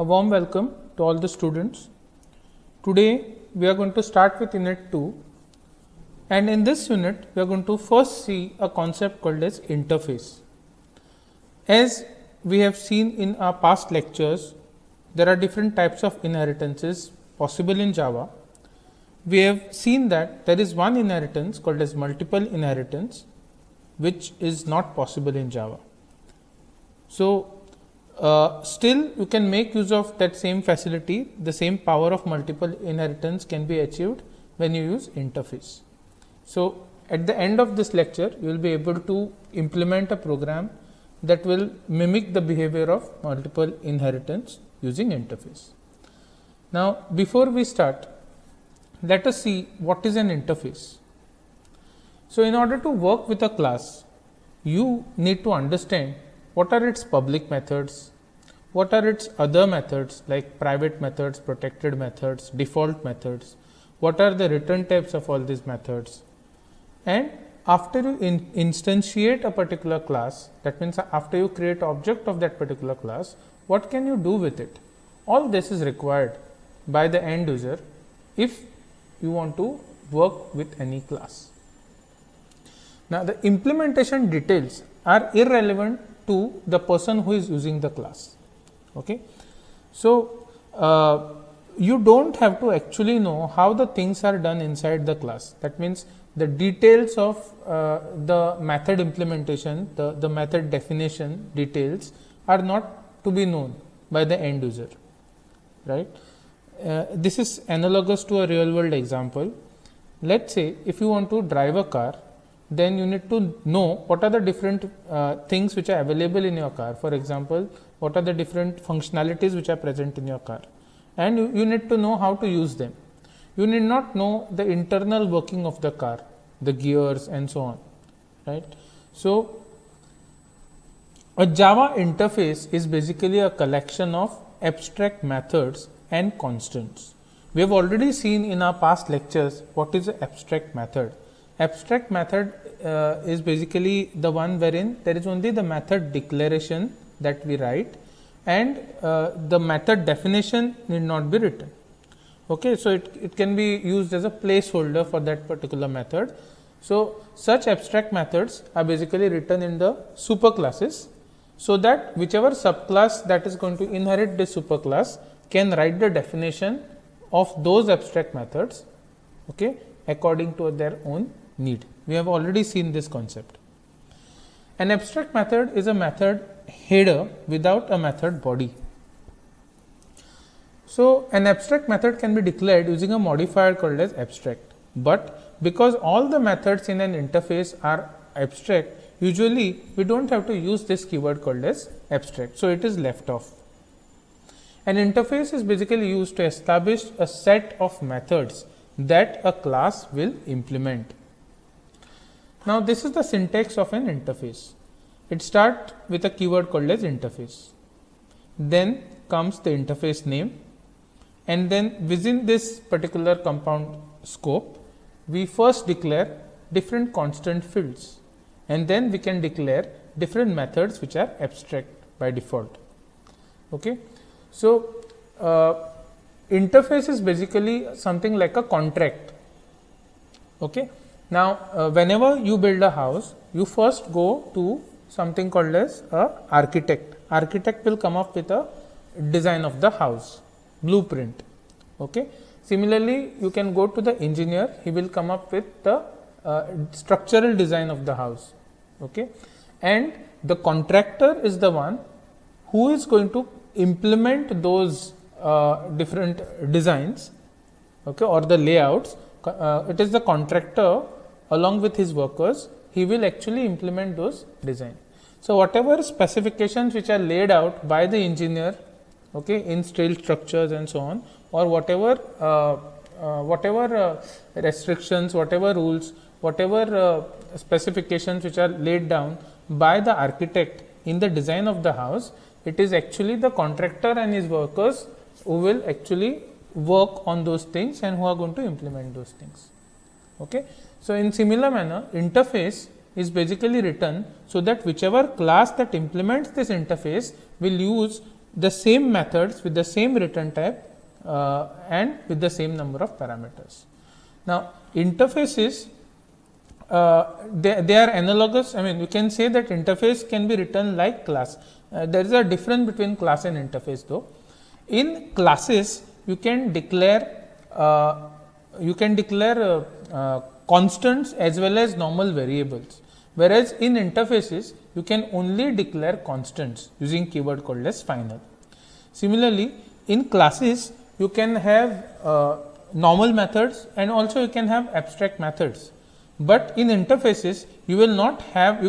A warm welcome to all the students. Today we are going to start with unit 2, and in this unit we are going to first see a concept called as interface. As we have seen in our past lectures, there are different types of inheritances possible in Java. We have seen that there is one inheritance called as multiple inheritance, which is not possible in Java. So, still you can make use of that same facility. The same power of multiple inheritance can be achieved when you use interface. So, at the end of this lecture, you will be able to implement a program that will mimic the behavior of multiple inheritance using interface. Now, before we start, let us see what is an interface. So, in order to work with a class, you need to understand what are its public methods, what are its other methods like private methods, protected methods, default methods, what are the return types of all these methods, and after you instantiate a particular class, that means after you create object of that particular class, what can you do with it? All this is required by the end user if you want to work with any class. Now, the implementation details are irrelevant to the person who is using the class. Okay. So, you do not have to actually know how the things are done inside the class. That means, the details of the method implementation, the method definition details are not to be known by the end user, right. This is analogous to a real world example. Let us say, if you want to drive a car, then you need to know what are the different things which are available in your car. For example, what are the different functionalities which are present in your car, and you need to know how to use them. You need not know the internal working of the car, the gears and so on, right. So, a Java interface is basically a collection of abstract methods and constants. We have already seen in our past lectures what is an abstract method. Abstract method is basically the one wherein there is only the method declaration that we write, and the method definition need not be written. Okay, so it can be used as a placeholder for that particular method. So, such abstract methods are basically written in the superclasses, so that whichever subclass that is going to inherit this superclass can write the definition of those abstract methods, okay, according to their own need. We have already seen this concept. An abstract method is a method header without a method body. So, an abstract method can be declared using a modifier called as abstract, but because all the methods in an interface are abstract, usually we do not have to use this keyword called as abstract. So, it is left off. An interface is basically used to establish a set of methods that a class will implement. Now, this is the syntax of an interface. It starts with a keyword called as interface. Then comes the interface name, and then within this particular compound scope, we first declare different constant fields, and then we can declare different methods which are abstract by default. Okay. So, interface is basically something like a contract. Okay. Now, whenever you build a house, you first go to something called as a architect. Architect will come up with a design of the house, blueprint. Okay. Similarly, you can go to the engineer, he will come up with the structural design of the house. Okay. And the contractor is the one who is going to implement those different designs, okay, or the layouts. It is the contractor along with his workers, he will actually implement those design. So, whatever specifications which are laid out by the engineer, okay, in steel structures and so on, or whatever restrictions, whatever rules, whatever specifications which are laid down by the architect in the design of the house, it is actually the contractor and his workers who will actually work on those things and who are going to implement those things. Okay. So, in similar manner, interface is basically written so that whichever class that implements this interface will use the same methods with the same return type and with the same number of parameters. Now, interfaces they are analogous. I mean, you can say that interface can be written like class. There is a difference between class and interface though. In classes, you can declare constants as well as normal variables, whereas in interfaces you can only declare constants using keyword called as final. Similarly, in classes you can have normal methods and also you can have abstract methods, but in interfaces you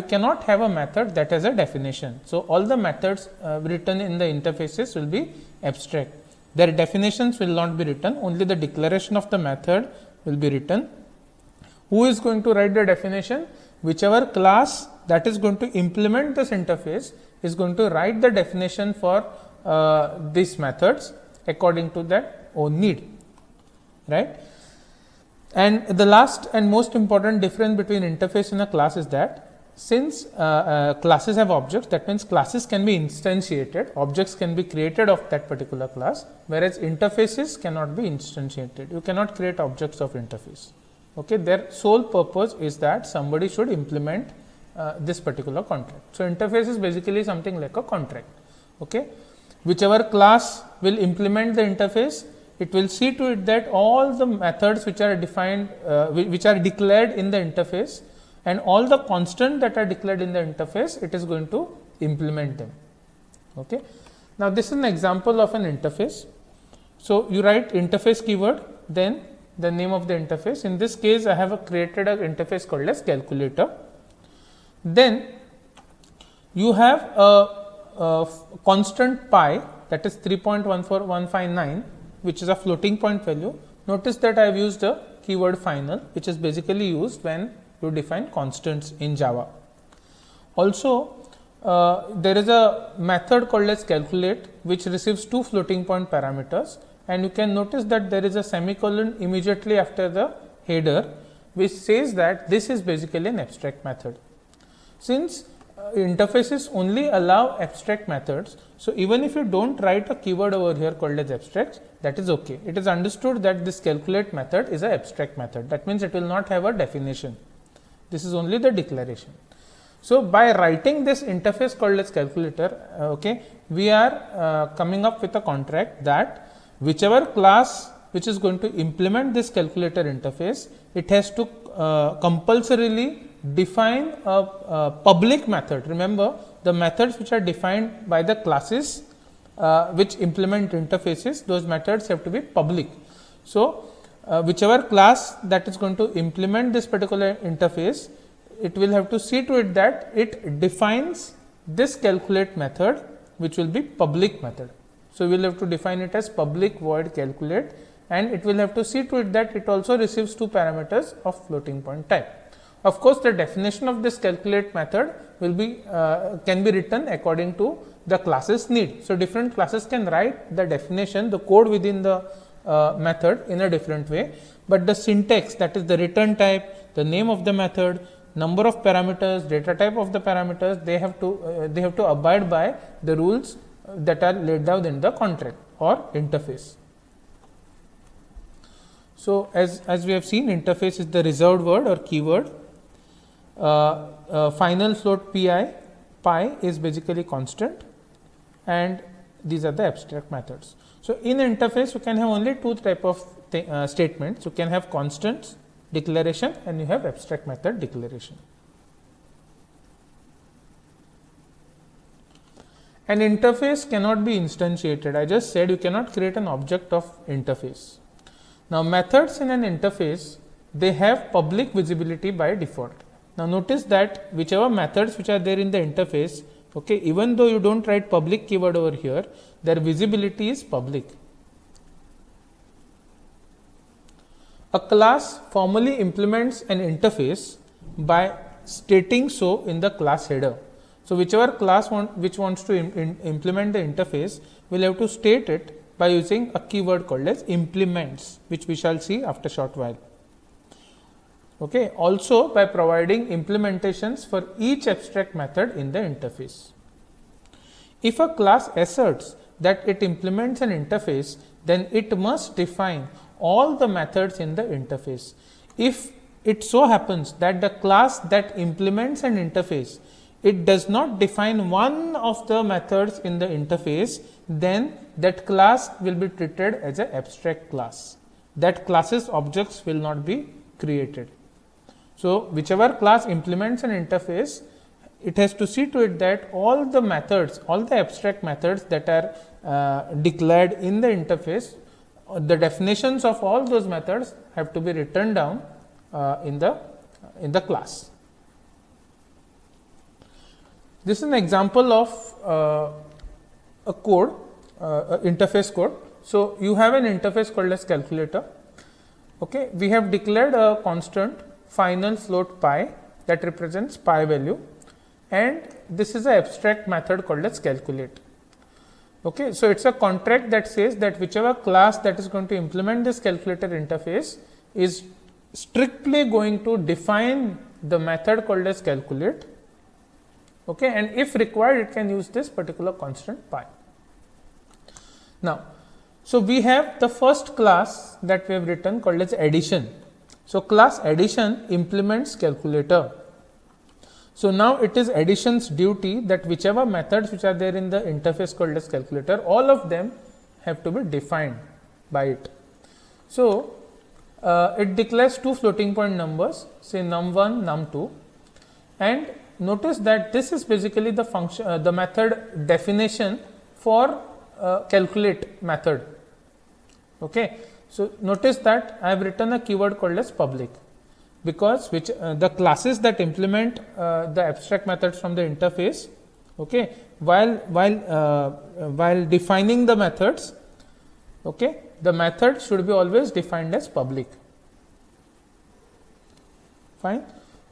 cannot have a method that has a definition. So, all the methods written in the interfaces will be abstract. Their definitions will not be written, only the declaration of the method will be written. Who is going to write the definition? Whichever class that is going to implement this interface is going to write the definition for these methods according to that own need, right. And the last and most important difference between interface and a class is that since classes have objects, that means classes can be instantiated, objects can be created of that particular class, whereas interfaces cannot be instantiated. You cannot create objects of interface. Okay. Their sole purpose is that somebody should implement this particular contract. So, interface is basically something like a contract. Okay. Whichever class will implement the interface, it will see to it that all the methods which are defined, which are declared in the interface, and all the constants that are declared in the interface, it is going to implement them. Okay. Now, this is an example of an interface. So, you write interface keyword, then the name of the interface. In this case, I have created an interface called as calculator. Then you have a constant pi, that is 3.14159, which is a floating point value. Notice that I have used a keyword final, which is basically used when you define constants in Java. Also, there is a method called as calculate, which receives two floating point parameters, and you can notice that there is a semicolon immediately after the header, which says that this is basically an abstract method. Since interfaces only allow abstract methods, so even if you do not write a keyword over here called as abstract, that is okay. It is understood that this calculate method is an abstract method. That means it will not have a definition. This is only the declaration. So, by writing this interface called as calculator, okay, we are coming up with a contract that whichever class which is going to implement this calculator interface, it has to compulsorily define a public method. Remember, the methods which are defined by the classes which implement interfaces, those methods have to be public. So, whichever class that is going to implement this particular interface, it will have to see to it that it defines this calculate method, which will be public method. So, we will have to define it as public void calculate, and it will have to see to it that it also receives two parameters of floating point type. Of course, the definition of this calculate method will be can be written according to the class's need. So, different classes can write the definition, the code within the method in a different way, but the syntax, that is the return type, the name of the method, number of parameters, data type of the parameters, they have to abide by the rules that are laid down in the contract or interface. So, as we have seen, interface is the reserved word or keyword. Final float pi is basically constant, and these are the abstract methods. So, in interface you can have only two type of statements. You can have constants declaration and you have abstract method declaration. An interface cannot be instantiated. I just said you cannot create an object of interface. Now, methods in an interface, they have public visibility by default. Now, notice that whichever methods which are there in the interface, okay, even though you do not write public keyword over here, their visibility is public. A class formally implements an interface by stating so in the class header. So, whichever class which wants to implement the interface will have to state it by using a keyword called as implements, which we shall see after a short while. Okay. Also, by providing implementations for each abstract method in the interface. If a class asserts that it implements an interface, then it must define all the methods in the interface. If it so happens that the class that implements an interface, it does not define one of the methods in the interface, then that class will be treated as an abstract class. That class's objects will not be created. So, whichever class implements an interface, it has to see to it that all the methods, all the abstract methods that are declared in the interface, the definitions of all those methods have to be written down in the class. This is an example of a code, interface code. So, you have an interface called as calculator. Okay. We have declared a constant final float pi that represents pi value, and this is an abstract method called as calculate. Okay. So, it is a contract that says that whichever class that is going to implement this calculator interface is strictly going to define the method called as calculate, okay, and if required it can use this particular constant pi. Now, so we have the first class that we have written called as addition. So, class addition implements calculator. So, now it is addition's duty that whichever methods which are there in the interface called as calculator, all of them have to be defined by it. So, it declares two floating point numbers, say num1, num2, and notice that this is basically the function, the method definition for calculate method. Okay. So, notice that I have written a keyword called as public, because which the classes that implement the abstract methods from the interface, okay, while defining the methods, okay, the method should be always defined as public. Fine,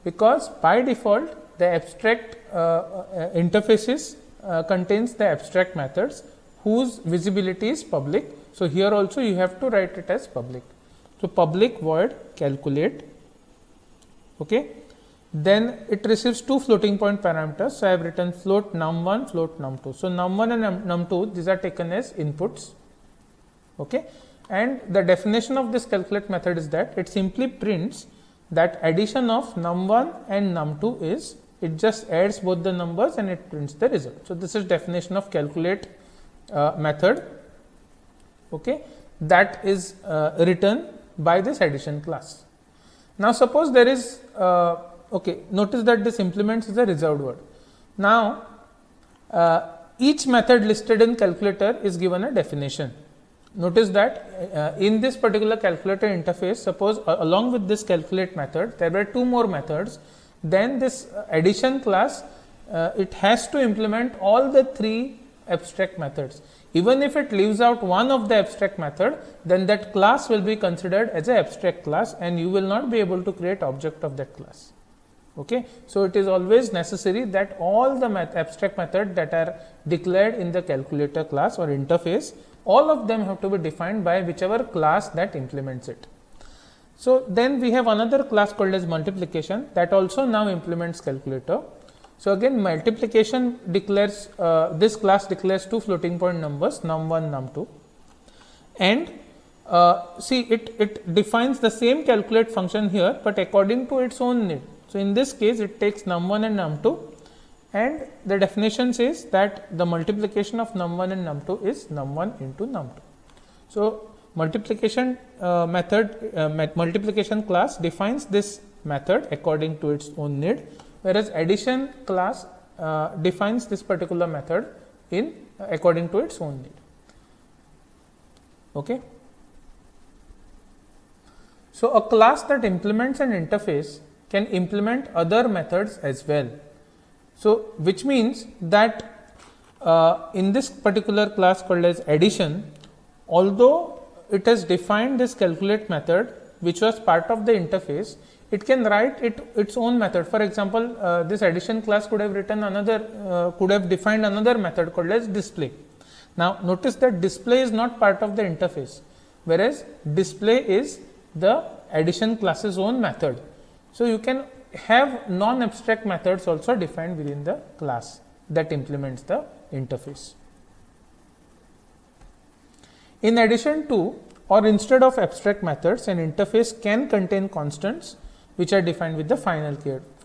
because by default the abstract interfaces contains the abstract methods whose visibility is public. So, here also you have to write it as public. So, public void calculate, okay. Then it receives two floating point parameters. So, I have written float num1, float num2. So, num1 and num2 these are taken as inputs, okay. And the definition of this calculate method is that it simply prints that addition of num1 and num2 is, it just adds both the numbers and it prints the result. So, this is definition of calculate method, okay, that is written by this addition class. Now, suppose there is okay, notice that this implements is a reserved word. Now, each method listed in calculator is given a definition. Notice that in this particular calculator interface, suppose along with this calculate method there were two more methods, then this addition class it has to implement all the three abstract methods. Even if it leaves out one of the abstract method, then that class will be considered as an abstract class and you will not be able to create object of that class. Okay. So, it is always necessary that all the abstract methods that are declared in the calculator class or interface, all of them have to be defined by whichever class that implements it. So, then we have another class called as multiplication that also now implements calculator. So, again multiplication declares this class declares two floating point numbers num1, num2, and see it defines the same calculate function here, but according to its own need. So, in this case it takes num1 and num2, and the definition says that the multiplication of num1 and num2 is num1 into num2. So, multiplication multiplication class defines this method according to its own need, whereas addition class defines this particular method in according to its own need. Okay. So, a class that implements an interface can implement other methods as well. So, which means that in this particular class called as addition, although it has defined this calculate method which was part of the interface, it can write its own method. For example, this addition class could have written another could have defined another method called as display. Now, notice that display is not part of the interface, whereas display is the addition class's own method. So, you can have non-abstract methods also defined within the class that implements the interface. In addition to or instead of abstract methods, an interface can contain constants which are defined with the final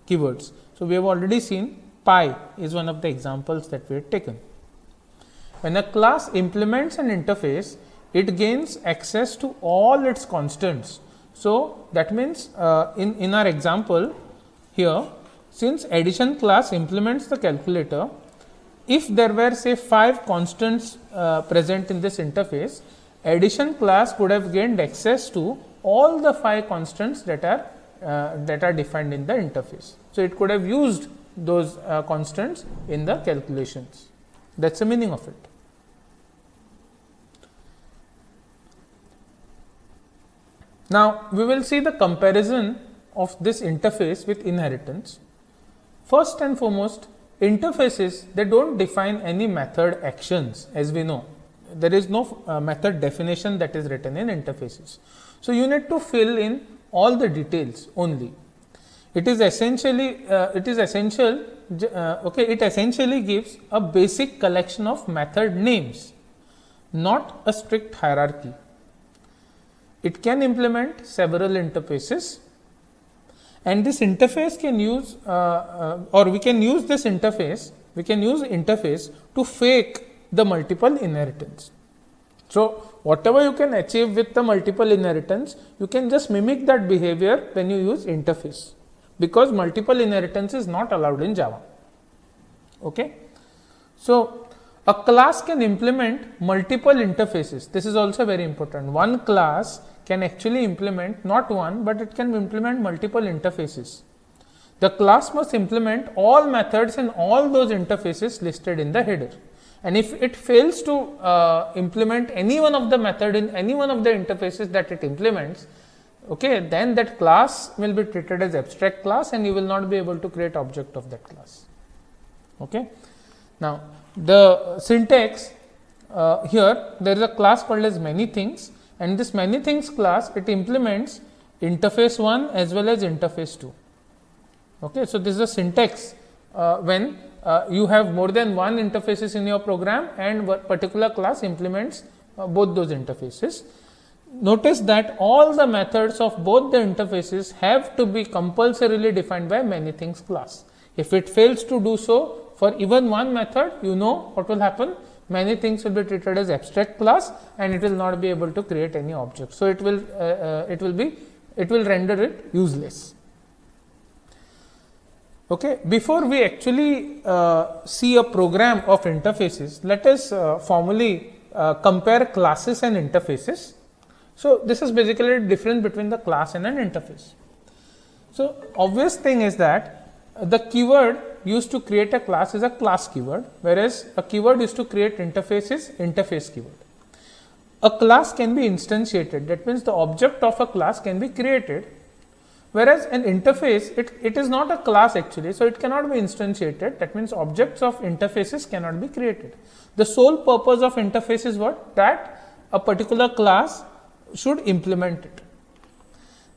keywords. So, we have already seen pi is one of the examples that we had taken. When a class implements an interface, it gains access to all its constants. So, that means in our example here, since addition class implements the calculator, if there were say 5 constants present in this interface, addition class could have gained access to all the 5 constants that are defined in the interface. So, it could have used those constants in the calculations. That is the meaning of it. Now, we will see the comparison of this interface with inheritance. First and foremost, interfaces, they do not define any method actions, as we know. There is no method definition that is written in interfaces. So, you need to fill in all the details only. It essentially gives a basic collection of method names, not a strict hierarchy. It can implement several interfaces, and this interface can use or we can use this interface, to fake the multiple inheritance. So, whatever you can achieve with the multiple inheritance, you can just mimic that behavior when you use interface, because multiple inheritance is not allowed in Java. Okay. So, a class can implement multiple interfaces. This is also very important. One class can actually implement not one, but it can implement multiple interfaces. The class must implement all methods in all those interfaces listed in the header. And if it fails to implement any one of the method in any one of the interfaces that it implements, okay, then that class will be treated as abstract class and you will not be able to create object of that class. Okay. Now, the syntax here, there is a class called as many things, and this many things class, it implements interface 1 as well as interface 2. Okay. So, this is a syntax when you have more than one interfaces in your program and particular class implements both those interfaces. Notice that all the methods of both the interfaces have to be compulsorily defined by many things class. If it fails to do so for even one method, you know what will happen. Many things will be treated as abstract class and it will not be able to create any object. So, it will render it useless. Okay. Before we actually see a program of interfaces, let us formally compare classes and interfaces. So, this is basically the difference between the class and an interface. So, obvious thing is that the keyword used to create a class is a class keyword, whereas a keyword used to create interface is interface keyword. A class can be instantiated, that means the object of a class can be created, whereas an interface, it is not a class actually, so it cannot be instantiated, that means objects of interfaces cannot be created. The sole purpose of interface is what? That a particular class should implement it.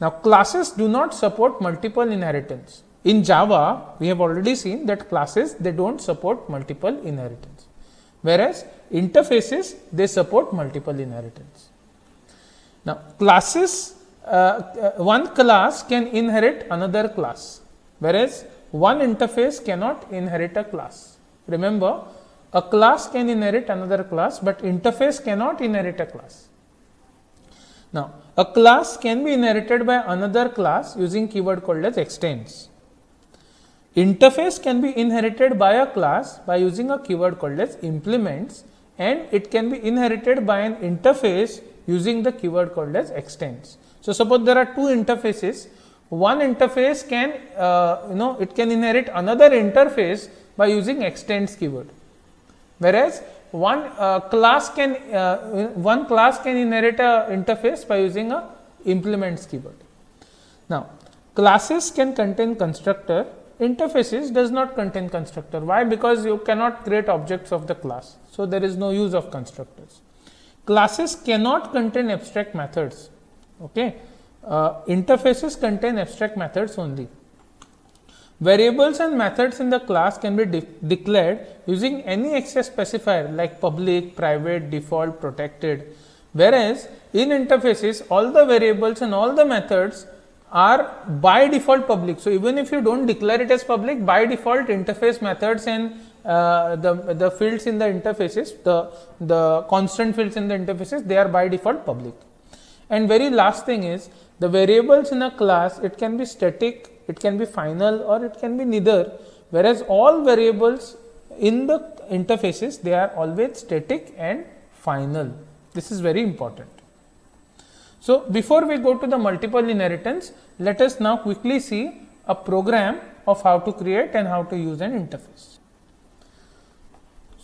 Now, classes do not support multiple inheritance. In Java, we have already seen that classes, they do not support multiple inheritance, whereas interfaces, they support multiple inheritance. Now, classes, one class can inherit another class, whereas one interface cannot inherit a class. Remember, a class can inherit another class, but interface cannot inherit a class. Now, a class can be inherited by another class using keyword called as extends. Interface can be inherited by a class by using a keyword called as implements, and it can be inherited by an interface using the keyword called as extends. So, suppose there are two interfaces, one interface can it can inherit another interface by using extends keyword, whereas one class can inherit a interface by using a implements keyword. Now, classes can contain constructor, interfaces does not contain constructor. Why? Because you cannot create objects of the class. So, there is no use of constructors. Classes cannot contain abstract methods. Okay. Interfaces contain abstract methods only. Variables and methods in the class can be declared using any access specifier like public, private, default, protected. Whereas in interfaces, all the variables and all the methods are by default public. So even if you don't declare it as public, by default interface methods and the fields in the interfaces, the constant fields in the interfaces, they are by default public. And very last thing is, the variables in a class, it can be static, it can be final, or it can be neither, whereas all variables in the interfaces, they are always static and final. This is very important. So before we go to the multiple inheritance, let us now quickly see a program of how to create and how to use an interface.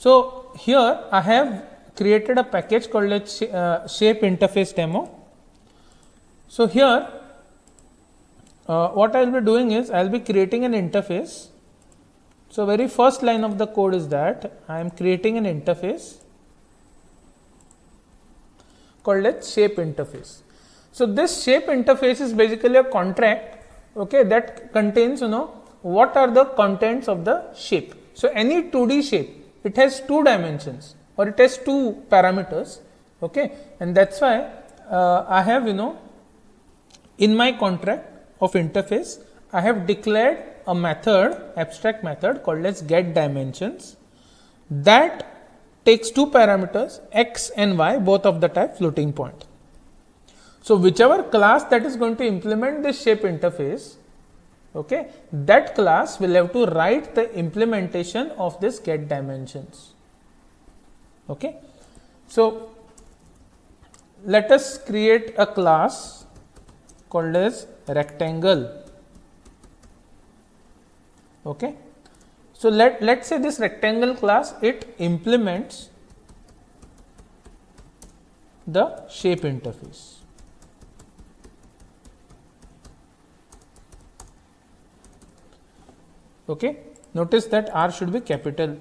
So here I have created a package called as shape interface demo. So here what I will be doing is, I will be creating an interface. So very first line of the code is that I am creating an interface called as shape interface. So this shape interface is basically a contract, okay, that contains, what are the contents of the shape. So any 2D shape, it has 2 dimensions or it has 2 parameters, okay, and that's why I have, in my contract of interface, I have declared a method, abstract method called as getDimensions, that takes 2 parameters x and y, both of the type floating point. So whichever class that is going to implement this shape interface, okay, that class will have to write the implementation of this getDimensions. Okay. So let us create a class called as rectangle. Okay. So let's say this rectangle class, it implements the shape interface. Okay. Notice that R should be capital.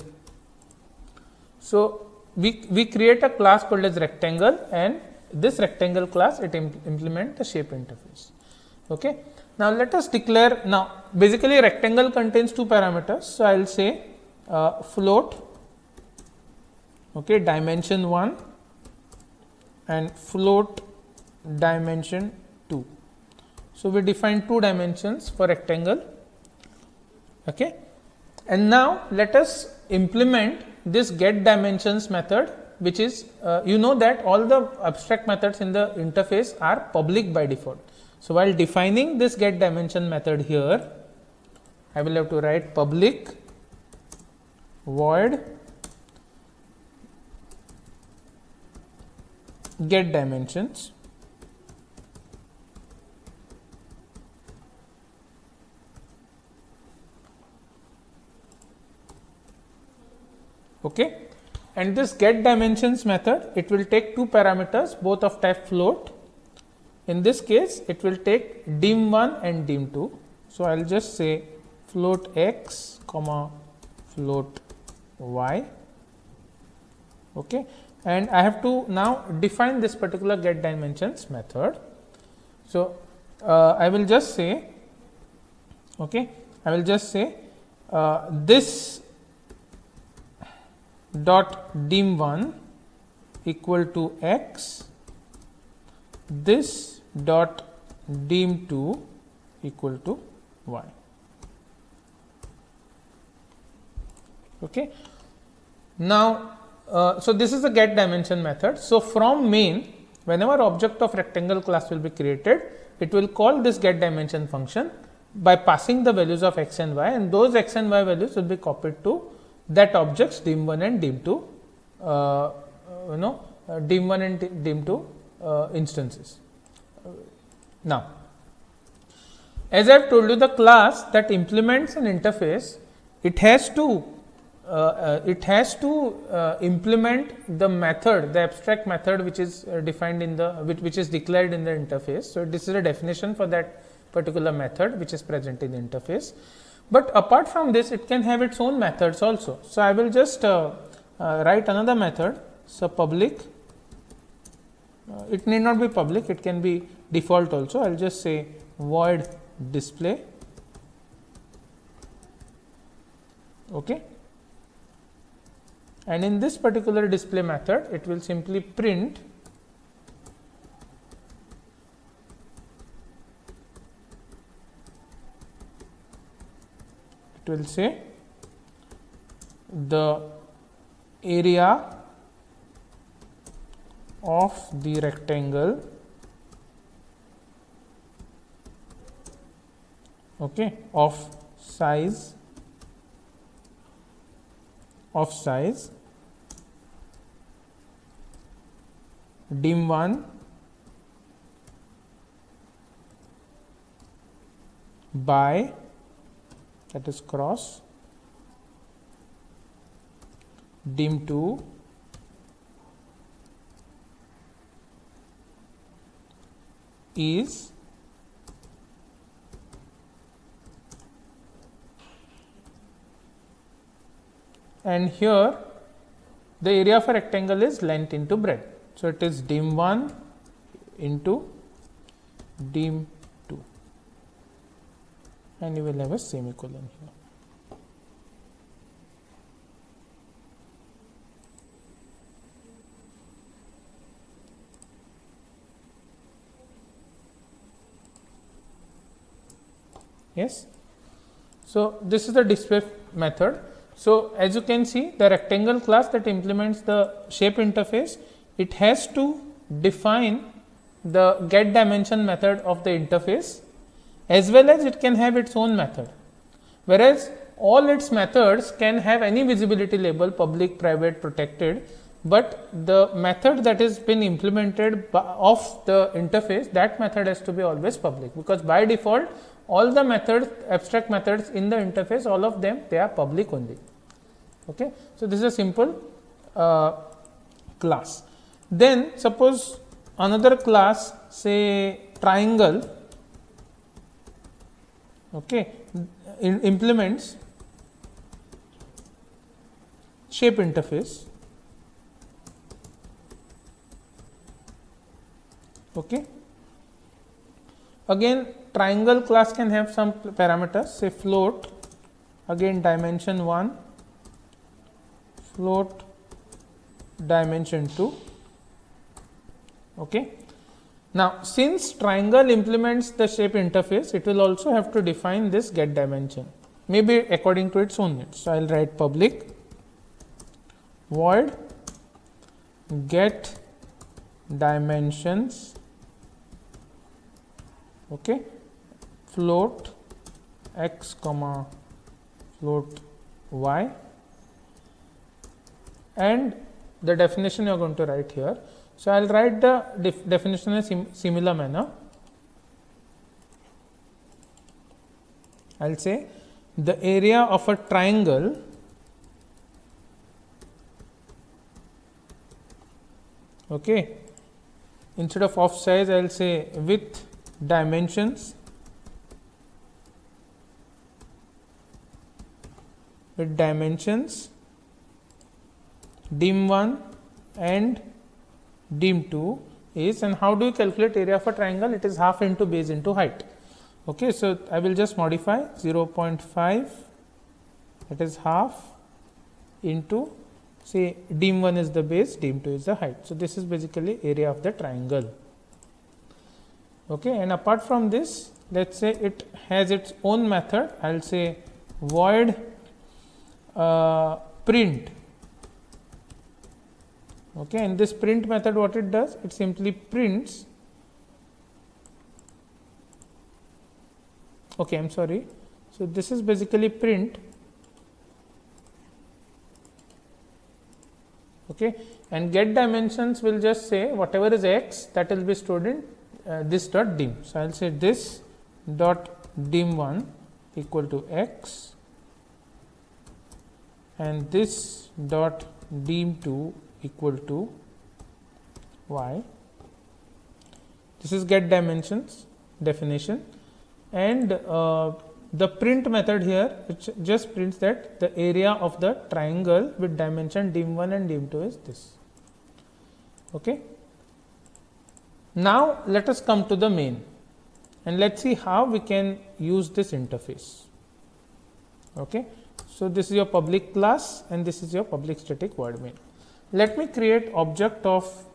So we create a class called as rectangle, and this rectangle class, it implement the shape interface. Okay. Now let us declare, now basically rectangle contains 2 parameters. So I will say float, okay, dimension 1 and float dimension 2. So we define 2 dimensions for rectangle. Okay. And now let us implement this getDimensions method, which is, that all the abstract methods in the interface are public by default. So while defining this getDimension method here, I will have to write public void getDimensions. Okay. And this getDimensions method, it will take 2 parameters, both of type float. In this case, it will take dim1 and dim2. So I will just say float x comma float y. Okay. And I have to now define this particular getDimensions method. So I will just say, okay, I will just say this dot dim1 equal to x, this dot dim2 equal to y. Okay. Now so this is the getDimension method. So from main, whenever object of rectangle class will be created, it will call this getDimension function by passing the values of x and y, and those x and y values will be copied to that objects dim1 and dim2, dim1 and dim2 instances. Now, as I have told you, the class that implements an interface, it has to implement the method, the abstract method which is defined in the which is declared in the interface. So this is a definition for that particular method which is present in the interface. But apart from this, it can have its own methods also. So I will just write another method. So public, it need not be public, it can be default also. I will just say void display. Okay. And in this particular display method, it will simply print it will say the area of the rectangle, okay, of size dim1 by, that is cross, dim2 is and here the area of a rectangle is length into breadth. So, it is dim1 into dim2 and you will have a semicolon here. Yes. So, this is the display method. So, as you can see, the rectangle class that implements the shape interface, it has to define the get dimension method of the interface, as well as it can have its own method, whereas all its methods can have any visibility label, public, private, protected, but the method that has been implemented of the interface, that method has to be always public, because by default all the methods, abstract methods in the interface, all of them, they are public only. Okay. So, this is a simple class. Then suppose another class, say triangle, okay, implements shape interface. Okay. Again, triangle class can have some parameters, say float, again dimension 1, float dimension 2. Okay. Now, since triangle implements the shape interface, it will also have to define this get dimension, maybe according to its own needs. So, I will write public void get dimensions, okay, float x comma float y, and the definition you are going to write here. So, I will write the definition in a similar manner. I will say the area of a triangle okay, instead of size I will say with dimensions dim1 and dim2 is, and how do you calculate area of a triangle? It is half into base into height. Okay. So, I will just modify 0.5, that is half into, say dim1 is the base, dim2 is the height. So, this is basically area of the triangle. Okay. And apart from this, let us say it has its own method. I will say void print. Okay. And this print method, what it does? It simply prints. Okay, I am sorry. So, this is basically print. Okay. And get dimensions will just say whatever is x, that will be stored in this dot dim. So, I will say this dot dim1 equal to x and this dot dim2 equal to y. This is get dimensions definition, and the print method here, it just prints that the area of the triangle with dimension dim1 and dim2 is this. Okay. Now, let us come to the main and let us see how we can use this interface. Okay. So, this is your public class and this is your public static void main. Let me create object of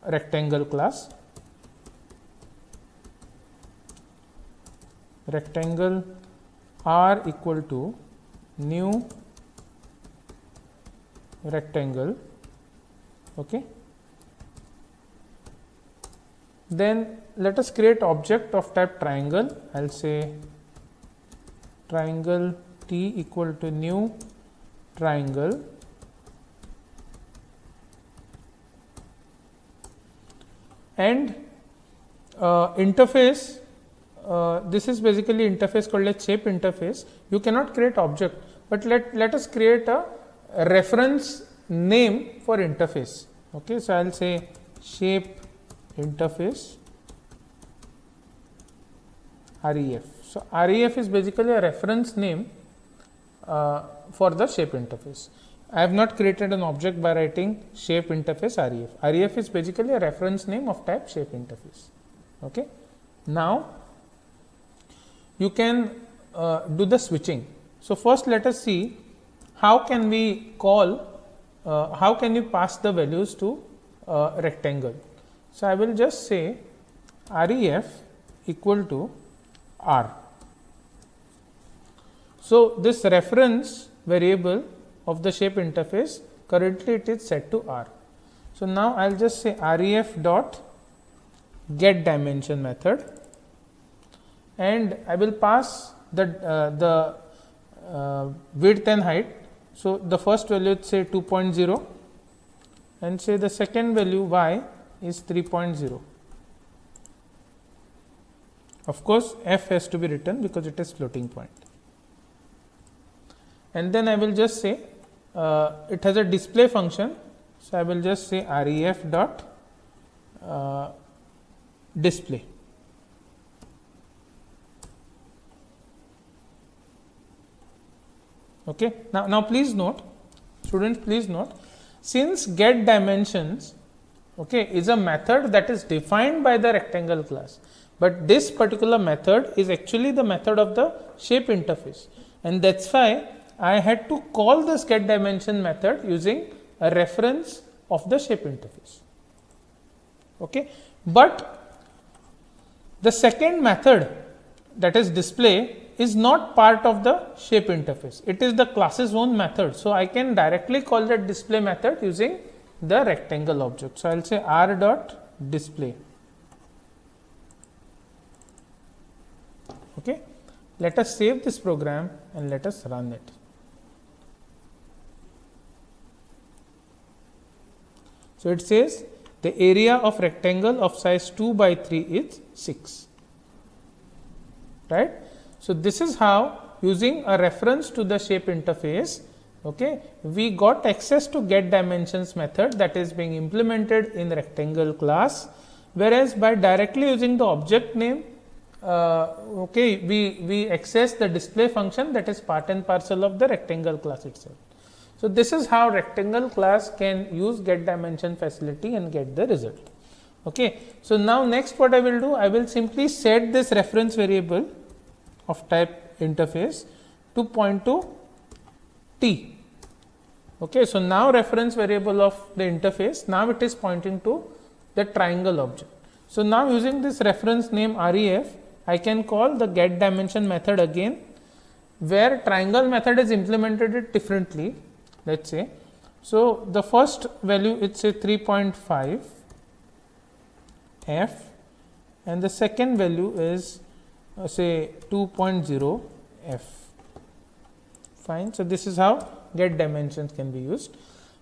rectangle class. Rectangle r equal to new rectangle. Okay. Then let us create object of type triangle. I'll say triangle T equal to new triangle, and interface. This is basically interface called as shape interface. You cannot create object, but let us create a reference name for interface. Okay, so I'll say shape interface REF. So REF is basically a reference name for the shape interface. I have not created an object by writing shape interface REF. REF is basically a reference name of type shape interface. Okay. Now you can do the switching. So first let us see how can we call, how can we pass the values to rectangle. So I will just say REF equal to R. So this reference variable of the shape interface, currently it is set to R. So now I'll just say REF dot get dimension method, and I will pass the width and height. So the first value say 2.0 and say the second value y is 3.0. Of course, f has to be written because it is floating point. And then I will just say it has a display function. So I will just say REF dot display. Okay. Now please note, students, please note, since get dimensions, okay, is a method that is defined by the rectangle class, but this particular method is actually the method of the shape interface, and that's why I had to call this get dimension method using a reference of the shape interface. Okay. But the second method, that is display, is not part of the shape interface. It is the class's own method. So I can directly call that display method using the rectangle object. So I'll say R dot display. Okay. Let us save this program and let us run it. So it says the area of rectangle of size 2 by 3 is 6. Right. So this is how, using a reference to the shape interface, okay, we got access to get dimensions method that is being implemented in the rectangle class, whereas by directly using the object name, okay, we access the display function that is part and parcel of the rectangle class itself. So this is how rectangle class can use get dimension facility and get the result. Okay. So now next what I will do, I will simply set this reference variable of type interface to point to T. Okay. So now reference variable of the interface, now it is pointing to the triangle object. So now using this reference name REF, I can call the get dimension method again, where triangle method is implemented it differently. Let's say, so the first value it's a 3.5 f, and the second value is say 2.0 f. Fine. So this is how get dimensions can be used,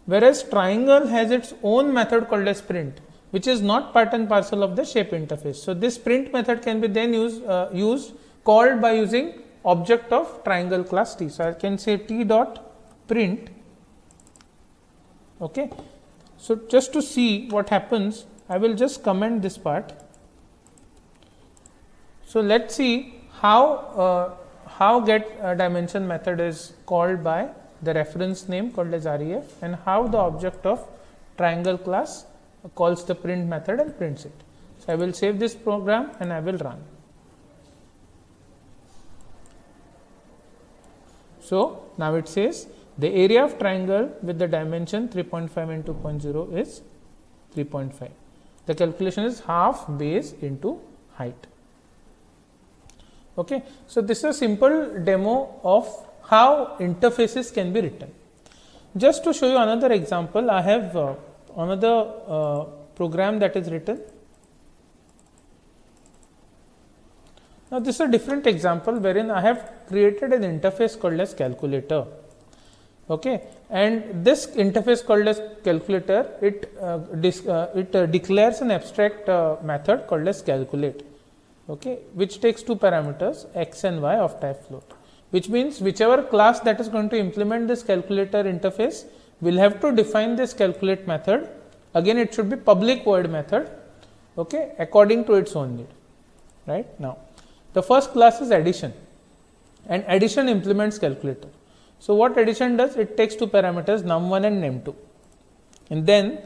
whereas triangle has its own method called as print, which is not part and parcel of the shape interface. So this print method can be then used called by using object of triangle class T. So I can say T dot print. Okay. So just to see what happens, I will just comment this part. So let's see how get dimension method is called by the reference name called as REF, and how the object of triangle class calls the print method and prints it. So I will save this program and I will run. So now it says the area of triangle with the dimension 3.5 and 2.0 is 3.5. The calculation is half base into height. Okay. So this is a simple demo of how interfaces can be written. Just to show you another example, I have another program that is written. Now, this is a different example wherein I have created an interface called as calculator. Okay, and this interface called as calculator, it declares an abstract method called as calculate, okay, which takes two parameters x and y of type float, which means whichever class that is going to implement this calculator interface will have to define this calculate method. Again, it should be public void method, okay, according to its own need. Right now, the first class is addition, and addition implements calculator. So, what addition does? It takes two parameters num1 and num2, and then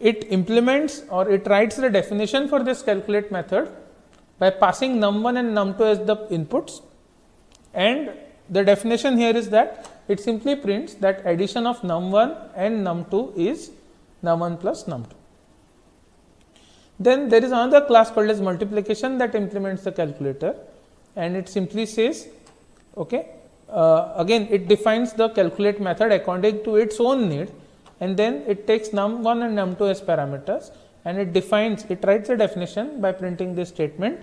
it implements or it writes the definition for this calculate method by passing num1 and num2 as the inputs, and the definition here is that it simply prints that addition of num1 and num2 is num1 plus num2. Then there is another class called as multiplication that implements the calculator, and it simply says, okay, again it defines the calculate method according to its own need, and then it takes num1 and num2 as parameters, and it writes a definition by printing this statement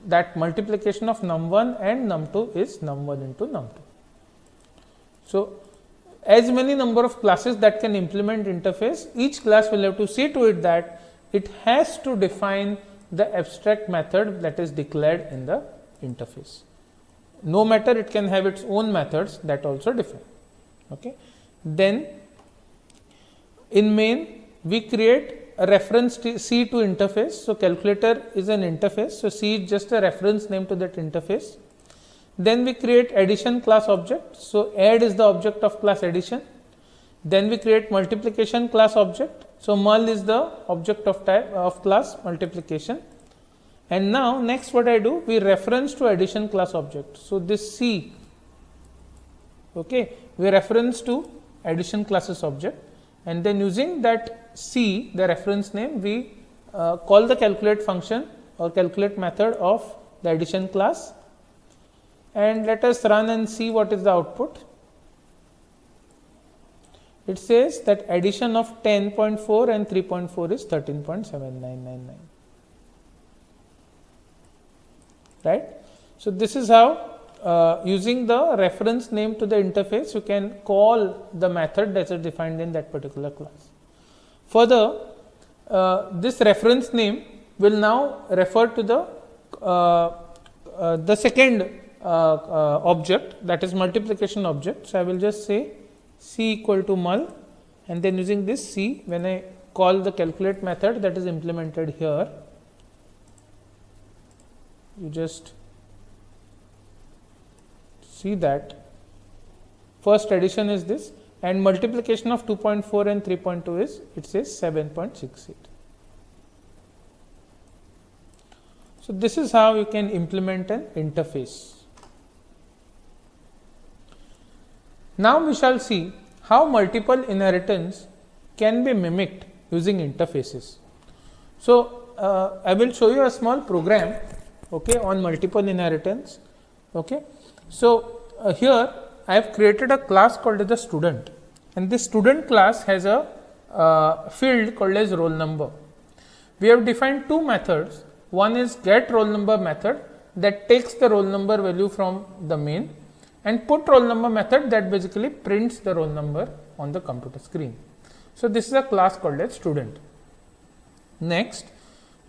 that multiplication of num1 and num2 is num1 into num2. So, as many number of classes that can implement interface, each class will have to see to it that it has to define the abstract method that is declared in the interface. No matter, it can have its own methods that also define. Okay. Then in main we create a reference C to interface. So, calculator is an interface. So, C is just a reference name to that interface. Then we create addition class object. So, add is the object of class addition. Then we create multiplication class object. So, mul is the object of type of class multiplication. And now, next what I do, we reference to addition class object. So, this C, okay, we reference to addition classes object, and then using that C, the reference name, we call the calculate function or calculate method of the addition class, and let us run and see what is the output. It says that addition of 10.4 and 3.4 is 13.7999. Right. So, this is how using the reference name to the interface you can call the method that is defined in that particular class. Further, this reference name will now refer to the second object, that is multiplication object. So, I will just say C equal to mul, and then using this C, when I call the calculate method that is implemented here, you just see that first addition is this, and multiplication of 2.4 and 3.2 is, it says 7.68. So, this is how you can implement an interface. Now, we shall see how multiple inheritance can be mimicked using interfaces. So, I will show you a small program, okay, on multiple inheritance. Okay. So, here I have created a class called as the student, and this student class has a field called as roll number. We have defined two methods. One is get roll number method that takes the roll number value from the main, and put roll number method that basically prints the roll number on the computer screen. So, this is a class called as student. Next,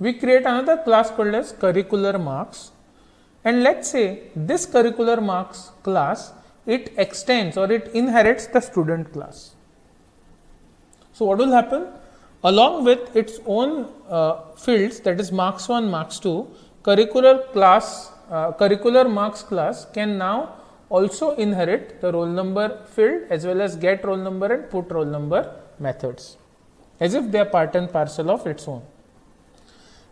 we create another class called as curricular marks, and let us say this curricular marks class, it extends or it inherits the student class. So, what will happen? Along with its own fields, that is marks 1, marks 2, curricular marks class can now also inherit the roll number field as well as get roll number and put roll number methods, as if they are part and parcel of its own.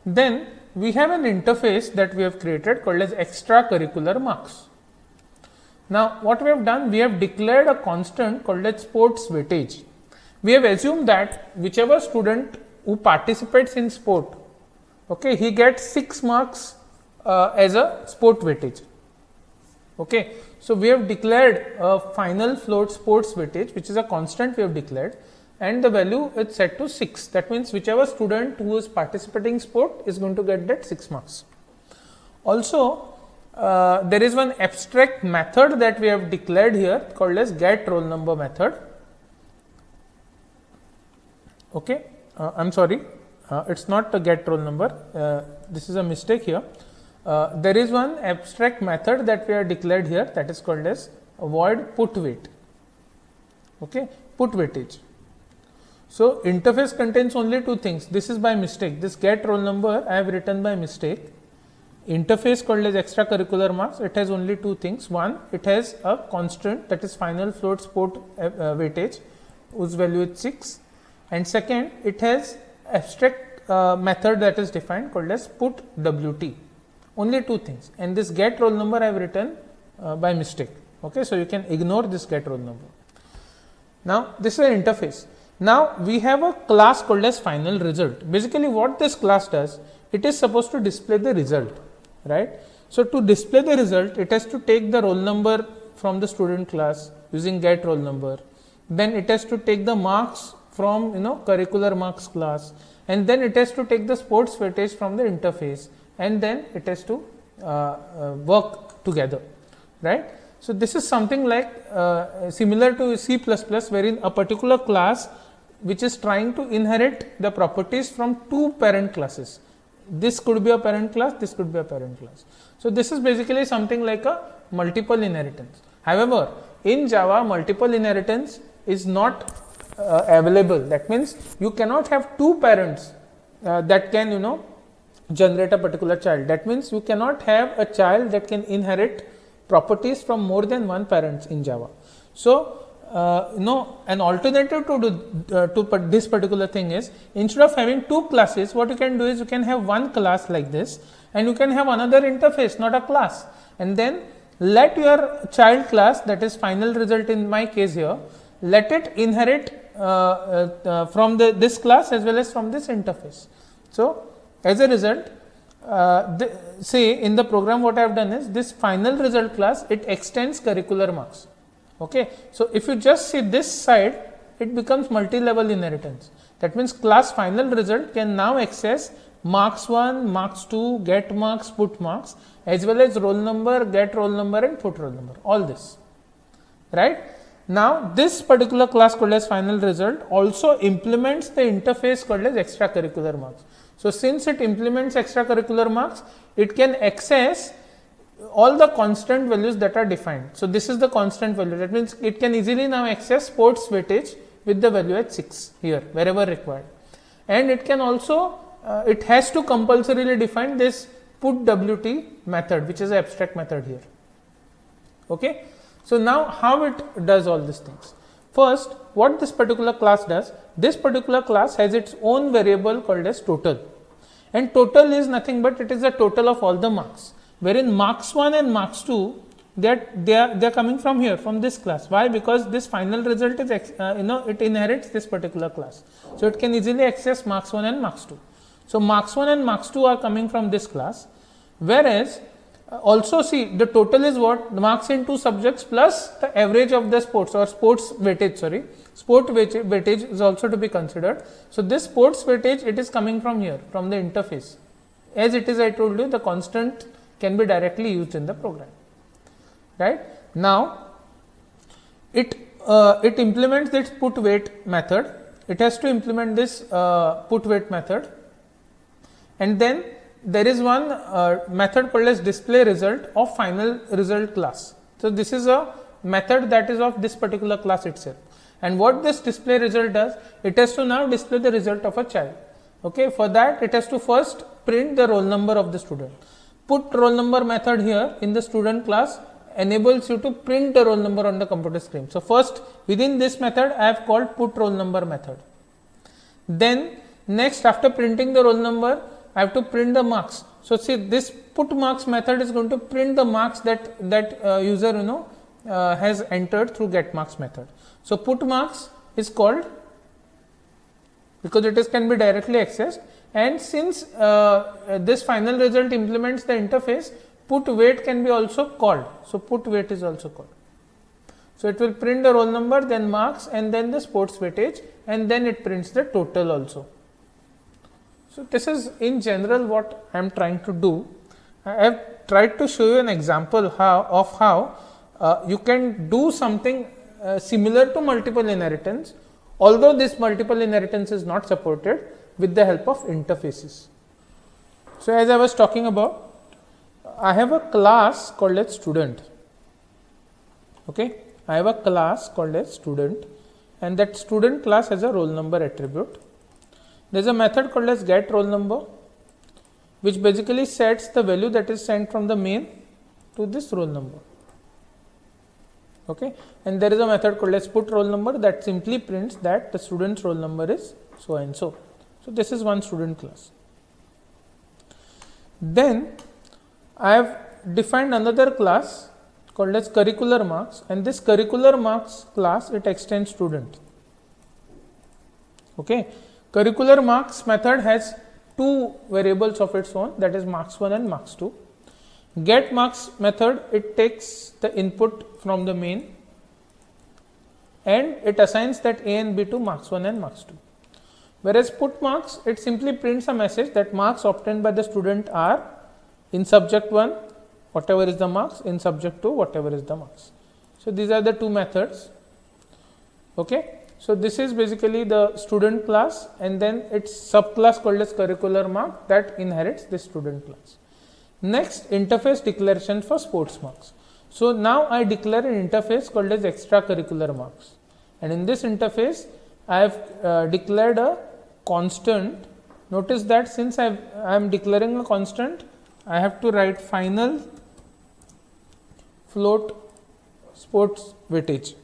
Then we have an interface that we have created called as extracurricular marks. Now, what we have done, we have declared a constant called as sports weightage. We have assumed that whichever student who participates in sport, okay, he gets 6 marks as a sport weightage. Okay, so we have declared a final float sports weightage, which is a constant we have declared, and the value is set to 6. That means whichever student who is participating sport is going to get that 6 marks. Also, there is one abstract method that we have declared here called as get roll number method. Okay, I'm sorry, it's not a get roll number. This is a mistake here. There is one abstract method that we have declared here, that is called as void put weight. Okay, put weightage. So interface contains only two things. This is by mistake. This get roll number I have written by mistake. Interface called as extracurricular marks. It has only two things. One, it has a constant, that is final float sport weightage, whose value is 6. And second, it has abstract method that is defined called as put WT. Only two things, and this get roll number I have written by mistake. Okay, so you can ignore this get roll number. Now this is an interface. Now we have a class called as final result. Basically what this class does, it is supposed to display the result, right? So to display the result, it has to take the roll number from the student class using get roll number. Then it has to take the marks from curricular marks class, and then it has to take the sports weightage from the interface, and then it has to work together, right? So this is something like similar to C++, wherein a particular class which is trying to inherit the properties from two parent classes. This could be a parent class, this could be a parent class. So this is basically something like a multiple inheritance. However, in Java, multiple inheritance is not available. That means you cannot have two parents that can generate a particular child. That means you cannot have a child that can inherit properties from more than one parent in Java. So an alternative to this particular thing is, instead of having two classes, what you can do is you can have one class like this, and you can have another interface, not a class, and then let your child class, that is final result in my case here, let it inherit from this class as well as from this interface. So as a result, say in the program what I have done is, this final result class, it extends curricular marks. Okay, so if you just see this side, it becomes multi-level inheritance. That means class final result can now access marks 1, marks 2, get marks, put marks, as well as roll number, get roll number, and put roll number, all this, right? Now this particular class called as final result also implements the interface called as extracurricular marks. So since it implements extracurricular marks, it can access all the constant values that are defined. So this is the constant value. That means it can easily now access sports weightage with the value at 6 here, wherever required. And it can also, it has to compulsorily define this put WT method, which is an abstract method here. Okay. So now how it does all these things? First, what this particular class does, this particular class has its own variable called as total. And total is nothing but it is the total of all the marks, wherein marks 1 and marks 2, they are coming from here, from this class. Why? Because this final result is it inherits this particular class, so it can easily access marks 1 and marks 2. So marks 1 and marks 2 are coming from this class, whereas also see the total is what? The marks in two subjects plus the average of the sports, or sports weightage, sorry, sport weightage is also to be considered. So this sports weightage, it is coming from here, from the interface. As it is, I told you, the constant can be directly used in the program, right? Now it implements this put weight method. It has to implement this put weight method, and then there is one method called as display result of final result class. So this is a method that is of this particular class itself. And what this display result does, it has to now display the result of a child. Okay, for that it has to first print the roll number of the student. Put roll number method here in the student class enables you to print the roll number on the computer screen. So first within this method I have called put roll number method. Then next, after printing the roll number, I have to print the marks. So see, this put marks method is going to print the marks that user has entered through get marks method. So put marks is called because it can be directly accessed, and since this final result implements the interface, put weight can be also called. So, put weight is also called. So, it will print the roll number, then marks, and then the sports weightage, and then it prints the total also. So, this is in general what I am trying to do. I have tried to show you an example of how you can do something similar to multiple inheritance, although this multiple inheritance is not supported with the help of interfaces. So, as I was talking about, I have a class called as student. Okay, I have a class called as student, and that student class has a roll number attribute. There is a method called as get roll number, which basically sets the value that is sent from the main to this roll number. Okay, and there is a method called as put roll number that simply prints that the student's roll number is so and so. So, this is one student class. Then I have defined another class called as curricular marks, and this curricular marks class, it extends student. Okay, curricular marks method has two variables of its own, that is marks 1 and marks 2. Get marks method, it takes the input from the main and it assigns that A and B to marks 1 and marks 2. Whereas put marks, it simply prints a message that marks obtained by the student are in subject 1 whatever is the marks, in subject 2 whatever is the marks. So, these are the two methods. Okay. So, this is basically the student class, and then its subclass called as curricular mark that inherits this student class. Next, interface declaration for sports marks. So, now I declare an interface called as extracurricular marks, and in this interface I have declared a constant. Notice that since I am declaring a constant, I have to write final float sports weightage.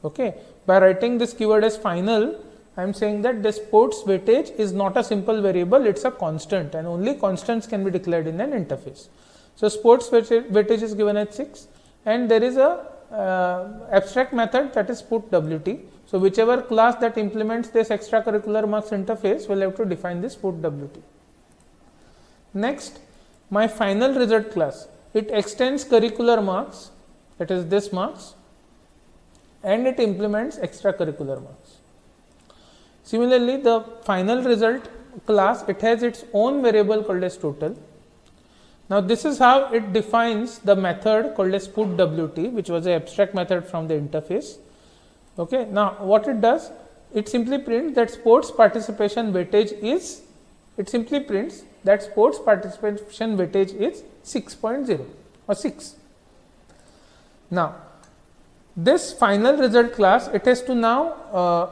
Okay. By writing this keyword as final, I am saying that the sports weightage is not a simple variable, it is a constant, and only constants can be declared in an interface. So, sports weightage is given at 6, and there is a abstract method that is put WT. So, whichever class that implements this extracurricular marks interface will have to define this put WT. Next, my final result class, it extends curricular marks, that is this marks, and it implements extracurricular marks. Similarly, the final result class, it has its own variable called as total. Now, this is how it defines the method called as put WT, which was an abstract method from the interface. Okay. Now, what it does, it simply prints that sports participation weightage is, it simply prints that sports participation weightage is 6.0 or 6. Now, this final result class, it has to now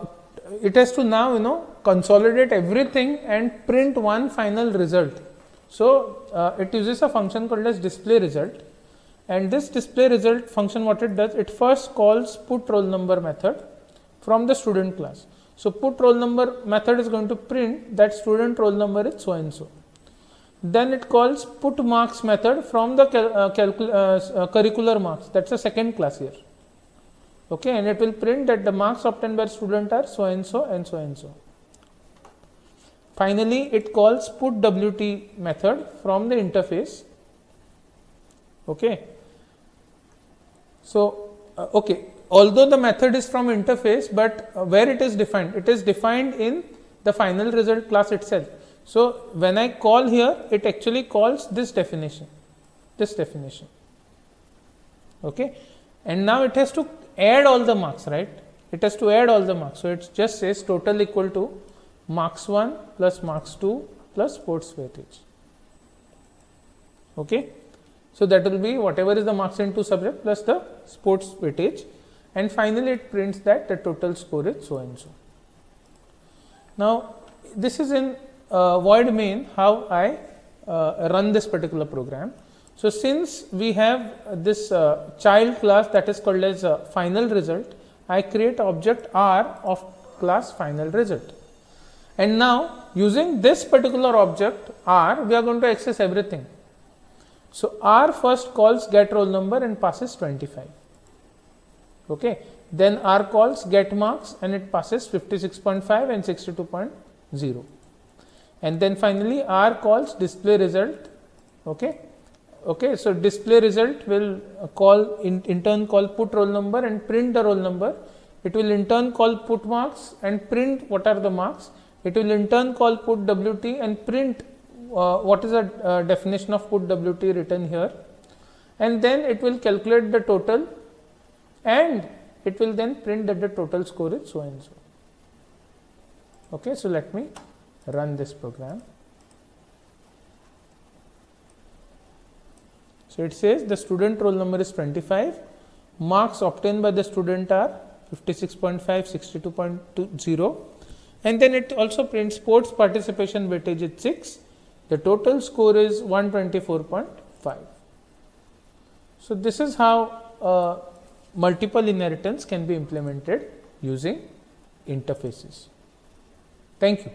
consolidate everything and print one final result. So, it uses a function called as display result, and this display result function, what it does, it first calls put roll number method from the student class. So, put roll number method is going to print that student roll number is so and so. Then it calls put marks method from the curricular marks, that is the second class here. Okay, and it will print that the marks obtained by student are so and so and so and so. Finally, it calls put WT method from the interface. Okay. So, although the method is from interface, but where it is defined? It is defined in the final result class itself. So, when I call here, it actually calls this definition. Okay. And now it has to add all the marks, right? It has to add all the marks. So, it just says total equal to marks 1 plus marks 2 plus sports weightage. Okay. So, that will be whatever is the marks into subject plus the sports weightage, and finally, it prints that the total score is so and so. Now, this is in void main how I run this particular program. So, since we have this child class that is called as final result, I create object R of class final result. And now, using this particular object R, we are going to access everything. So, R first calls get roll number and passes 25. Okay. Then R calls get marks and it passes 56.5 and 62.0. And then finally, R calls display result. Okay. okay, so display result will call in turn call put roll number and print the roll number. It will in turn call put marks and print what are the marks. It will in turn call put WT and print what is the definition of put WT written here, and then it will calculate the total and it will then print that the total score is so and so. Okay, so let me run this program. So it says the student roll number is 25, marks obtained by the student are 56.5, 62.20, and then it also prints sports participation weightage is 6. The total score is 124.5. So this is how multiple inheritance can be implemented using interfaces. Thank you.